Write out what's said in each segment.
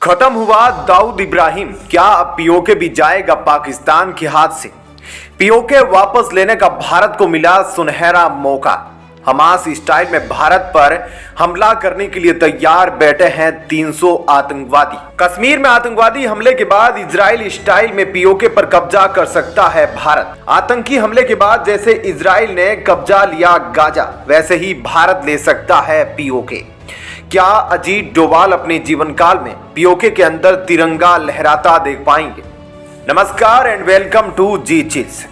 खत्म हुआ दाऊद इब्राहिम, क्या अब पीओके भी जाएगा पाकिस्तान के हाथ से? पीओके वापस लेने का भारत को मिला सुनहरा मौका। हमास स्टाइल में भारत पर हमला करने के लिए तैयार बैठे हैं 300 आतंकवादी। कश्मीर में आतंकवादी हमले के बाद इजराइल स्टाइल में पीओके पर कब्जा कर सकता है भारत। आतंकी हमले के बाद जैसे इजराइल ने कब्जा लिया गाजा, वैसे ही भारत ले सकता है पीओके। क्या अजीत डोभाल अपने जीवन काल में पीओके के अंदर तिरंगा लहराता देख पाएंगे? नमस्कार एंड वेलकम टू जी चीज।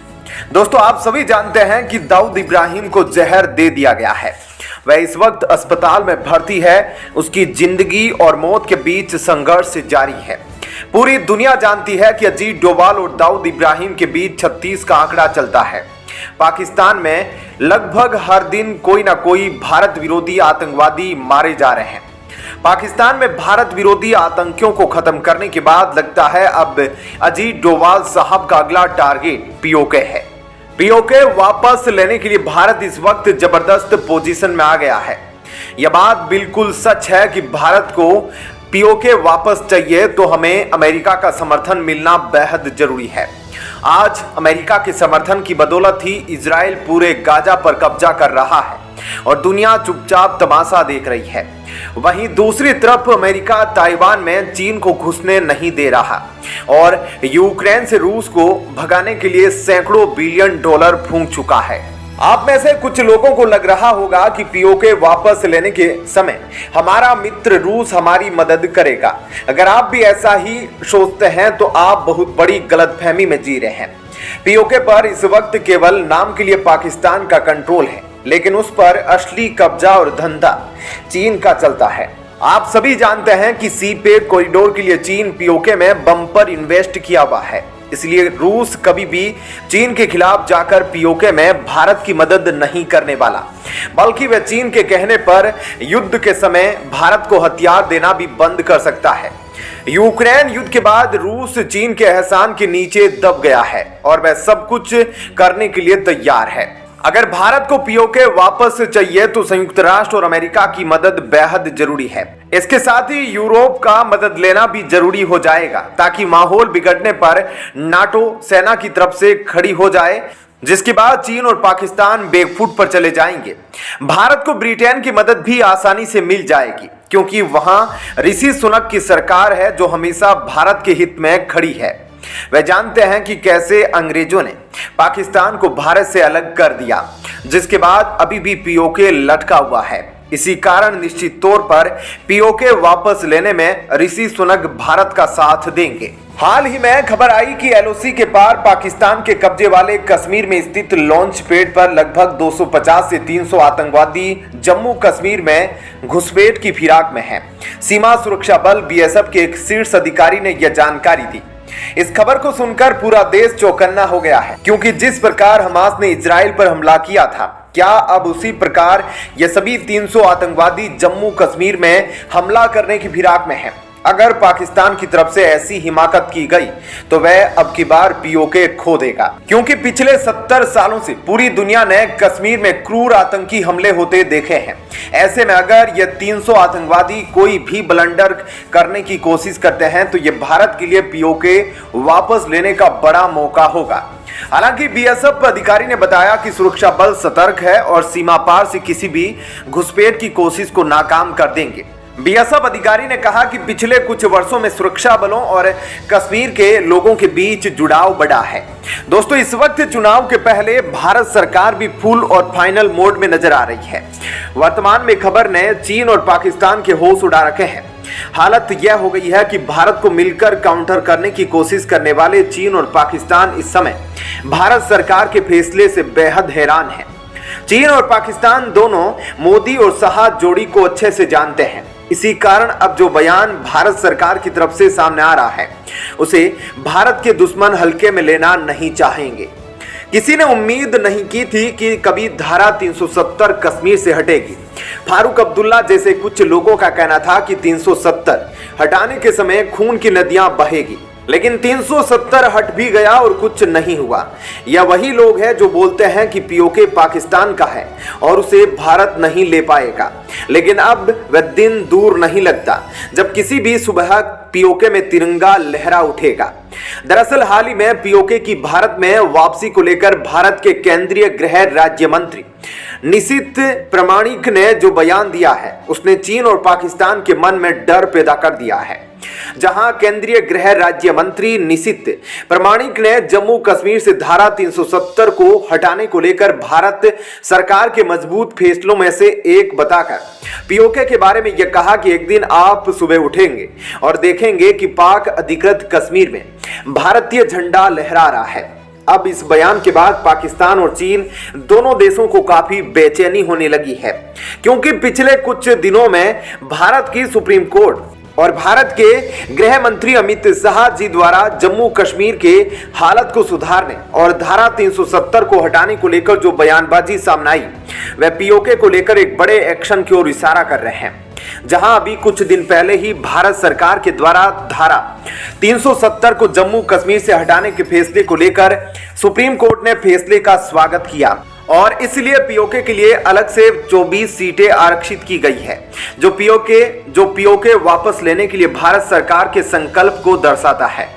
दोस्तों, आप सभी जानते हैं कि दाऊद इब्राहिम को जहर दे दिया गया है। वह इस वक्त अस्पताल में भर्ती है। उसकी जिंदगी और मौत के बीच संघर्ष जारी है। पूरी दुनिया जानती है कि अजीत डोभाल और दाऊद इब्राहिम के बीच 36 का आंकड़ा चलता है। पाकिस्तान में लगभग हर दिन कोई ना कोई भारत विरोधी आतंकवादी मारे जा रहे हैं। पाकिस्तान में भारत विरोधी आतंकियों को खत्म करने के बाद लगता है अब अजीत डोभाल साहब का अगला टारगेट पीओके है। पीओके वापस लेने के लिए भारत इस वक्त जबरदस्त पोजीशन में आ गया है। यह बात बिल्कुल सच है कि भारत को पीओके वापस चाहिए तो हमें अमेरिका का समर्थन मिलना बेहद जरूरी है। आज अमेरिका के समर्थन की बदौलत ही इजराइल पूरे गाजा पर कब्जा कर रहा है और दुनिया चुपचाप तमाशा देख रही है। वहीं दूसरी तरफ अमेरिका ताइवान में चीन को घुसने नहीं दे रहा और यूक्रेन से रूस को भगाने के लिए सैकड़ों बिलियन डॉलर फूंक चुका है। आप में से कुछ लोगों को लग रहा होगा कि पीओके वापस लेने के समय हमारा मित्र रूस हमारी मदद करेगा। अगर आप भी ऐसा ही सोचते हैं तो आप बहुत बड़ी गलतफहमी में जी रहे हैं। पीओके पर इस वक्त केवल नाम के लिए पाकिस्तान का कंट्रोल है, लेकिन उस पर असली कब्जा और धंधा चीन का चलता है। आप सभी जानते हैं कि सी पेक कॉरिडोर के लिए चीन पीओके में बम्पर इन्वेस्ट किया हुआ है। इसलिए रूस कभी भी चीन के खिलाफ जाकर पीओके में भारत की मदद नहीं करने वाला, बल्कि वह चीन के कहने पर युद्ध के समय भारत को हथियार देना भी बंद कर सकता है। यूक्रेन युद्ध के बाद रूस चीन के एहसान के नीचे दब गया है और वह सब कुछ करने के लिए तैयार है। अगर भारत को पीओके वापस चाहिए तो संयुक्त राष्ट्र और अमेरिका की मदद बेहद जरूरी है। इसके साथ ही यूरोप का मदद लेना भी जरूरी हो जाएगा, ताकि माहौल बिगड़ने पर नाटो सेना की तरफ से खड़ी हो जाए, जिसके बाद चीन और पाकिस्तान बैकफुट पर चले जाएंगे। भारत को ब्रिटेन की मदद भी आसानी से मिल जाएगी, क्योंकि वहां ऋषि सुनक की सरकार है जो हमेशा भारत के हित में खड़ी है। वे जानते हैं कि कैसे अंग्रेजों ने पाकिस्तान को भारत से अलग कर दिया, जिसके बाद अभी भी पीओके लटका हुआ है। इसी कारण निश्चित तौर पर पीओके वापस लेने में ऋषि सुनक भारत का साथ देंगे। हाल ही में खबर आई कि एलओसी के पार पाकिस्तान के कब्जे वाले कश्मीर में स्थित लॉन्च पैड पर लगभग 250 से 300 आतंकवादी जम्मू कश्मीर में घुसपैठ की फिराक में हैं। सीमा सुरक्षा बल बीएसएफ के एक शीर्ष अधिकारी ने यह जानकारी दी। इस खबर को सुनकर पूरा देश चौकन्ना हो गया है, क्योंकि जिस प्रकार हमास ने इजराइल पर हमला किया था, क्या अब उसी प्रकार ये सभी 300 आतंकवादी जम्मू कश्मीर में हमला करने की फिराक में हैं? अगर पाकिस्तान की तरफ से ऐसी हिमाकत की गई तो वह अब की बार पीओके खो देगा, क्योंकि पिछले 70 सालों से पूरी दुनिया ने कश्मीर में क्रूर आतंकी हमले होते देखे हैं। ऐसे में अगर ये 300 आतंकवादी कोई भी ब्लंडर करने की कोशिश करते हैं तो ये भारत के लिए पीओके वापस लेने का बड़ा मौका होगा। हालांकि बीएसएफ अधिकारी ने बताया कि सुरक्षा बल सतर्क है और सीमा पार से किसी भी घुसपैठ की कोशिश को नाकाम कर देंगे। बीएसएफ अधिकारी ने कहा कि पिछले कुछ वर्षों में सुरक्षा बलों और कश्मीर के लोगों के बीच जुड़ाव बढ़ा है। दोस्तों, इस वक्त चुनाव के पहले भारत सरकार भी फुल और फाइनल मोड में नजर आ रही है। वर्तमान में खबर ने चीन और पाकिस्तान के होश उड़ा रखे हैं। हालत यह हो गई है कि भारत को मिलकर काउंटर करने की कोशिश करने वाले चीन और पाकिस्तान इस समय भारत सरकार के फैसले से बेहद हैरान है। चीन और पाकिस्तान दोनों मोदी और शाह जोड़ी को अच्छे से जानते हैं। इसी कारण अब जो बयान भारत सरकार की तरफ से सामने आ रहा है, उसे भारत के दुश्मन हल्के में लेना नहीं चाहेंगे। किसी ने उम्मीद नहीं की थी कि कभी धारा 370 कश्मीर से हटेगी। फारूक अब्दुल्ला जैसे कुछ लोगों का कहना था कि 370 हटाने के समय खून की नदियां बहेगी, लेकिन 370 हट भी गया और कुछ नहीं हुआ। यह वही लोग हैं जो बोलते हैं कि पीओके पाकिस्तान का है और उसे भारत नहीं ले पाएगा, लेकिन अब वह दिन दूर नहीं लगता जब किसी भी सुबह पीओके में तिरंगा लहरा उठेगा। दरअसल हाल ही में पीओके की भारत में वापसी को लेकर भारत के केंद्रीय गृह राज्य मंत्री निशित प्रामाणिक ने जो बयान दिया है, उसने चीन और पाकिस्तान के मन में डर पैदा कर दिया है। जहां केंद्रीय गृह राज्य मंत्री निशित प्रामाणिक ने जम्मू कश्मीर से धारा 370 को हटाने को लेकर भारत सरकार के मजबूत फैसलों में से एक बताकर पीओके के बारे में यह कहा कि एक दिन आप सुबह उठेंगे और देखेंगे कि पाक अधिकृत कश्मीर में भारतीय झंडा लहरा रहा है। अब इस बयान के बाद पाकिस्तान और चीन दोनों देशों को काफी बेचैनी होने लगी है, क्योंकि पिछले कुछ दिनों में भारत की सुप्रीम कोर्ट और भारत के गृह मंत्री अमित शाह जी द्वारा जम्मू कश्मीर के हालत को सुधारने और धारा 370 को हटाने को लेकर जो बयानबाजी सामने आई, वह पीओके को लेकर एक बड़े एक्शन की ओर इशारा कर रहे हैं। जहां अभी कुछ दिन पहले ही भारत सरकार के द्वारा धारा 370 को जम्मू कश्मीर से हटाने के फैसले को लेकर सुप्रीम कोर्ट ने फैसले का स्वागत किया और इसलिए पीओके के लिए अलग से 24 सीटें आरक्षित की गई है, जो पीओके वापस लेने के लिए भारत सरकार के संकल्प को दर्शाता है।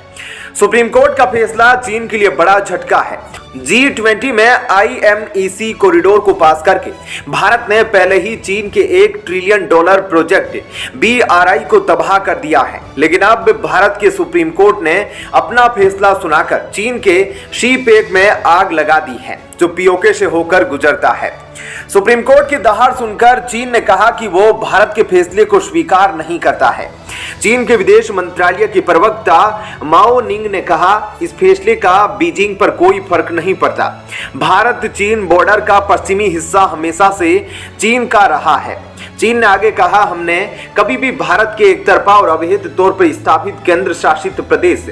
सुप्रीम कोर्ट का फैसला चीन के लिए बड़ा झटका है। G20 में IMEC कॉरिडोर को पास करके भारत ने पहले ही चीन के $1 ट्रिलियन प्रोजेक्ट BRI को तबाह कर दिया है, लेकिन अब भारत के सुप्रीम कोर्ट ने अपना फैसला सुनाकर चीन के शी पैक में आग लगा दी है, जो पीओके से होकर गुजरता है। सुप्रीम कोर्ट की दहाड़ सुनकर चीन ने कहा कि वो भारत के फैसले को स्वीकार नहीं करता है। चीन के विदेश मंत्रालय की प्रवक्ता माओ निंग ने कहा, इस फैसले का बीजिंग पर कोई फर्क नहीं पड़ता। भारत चीन बॉर्डर का पश्चिमी हिस्सा हमेशा से चीन का रहा है। चीन ने आगे कहा, हमने कभी भी भारत के एक तरफा और अवैध तौर पर स्थापित केंद्र शासित प्रदेश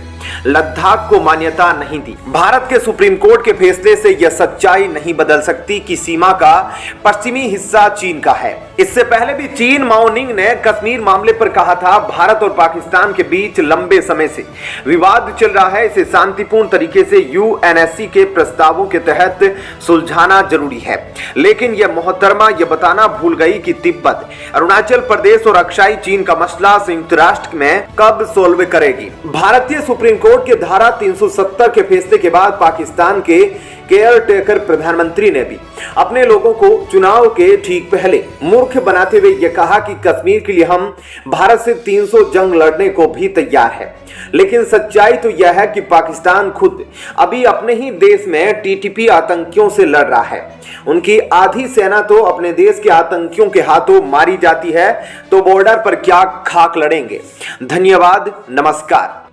लद्दाख को मान्यता नहीं दी। भारत के सुप्रीम कोर्ट के फैसले से यह सच्चाई नहीं बदल सकती कि सीमा का पश्चिमी हिस्सा चीन का है। इससे पहले भी चीन माओनिंग ने कश्मीर मामले पर कहा था, भारत और पाकिस्तान के बीच लंबे समय से विवाद चल रहा है, इसे शांतिपूर्ण तरीके से UNSC के प्रस्तावों के तहत सुलझाना जरूरी है। लेकिन यह मोहतरमा यह बताना भूल गई कि तिब्बत, अरुणाचल प्रदेश और अक्साई चीन का मसला संयुक्त राष्ट्र में कब सोल्व करेगी। भारतीय सुप्रीम कोर्ट के धारा 370 के फैसले के बाद पाकिस्तान के केयर टेकर प्रधानमंत्री ने भी अपने लोगों को चुनाव के ठीक पहले मूर्ख बनाते हुए यह कहा कि कश्मीर के लिए हम भारत से 300 जंग लड़ने को भी तैयार है। लेकिन सच्चाई तो यह है कि पाकिस्तान खुद अभी अपने ही देश में TTP आतंकियों से लड़ रहा है। उनकी आधी सेना तो अपने देश के आतंकियों के हाथों मारी जाती है, तो बॉर्डर पर क्या खाक लड़ेंगे। धन्यवाद, नमस्कार।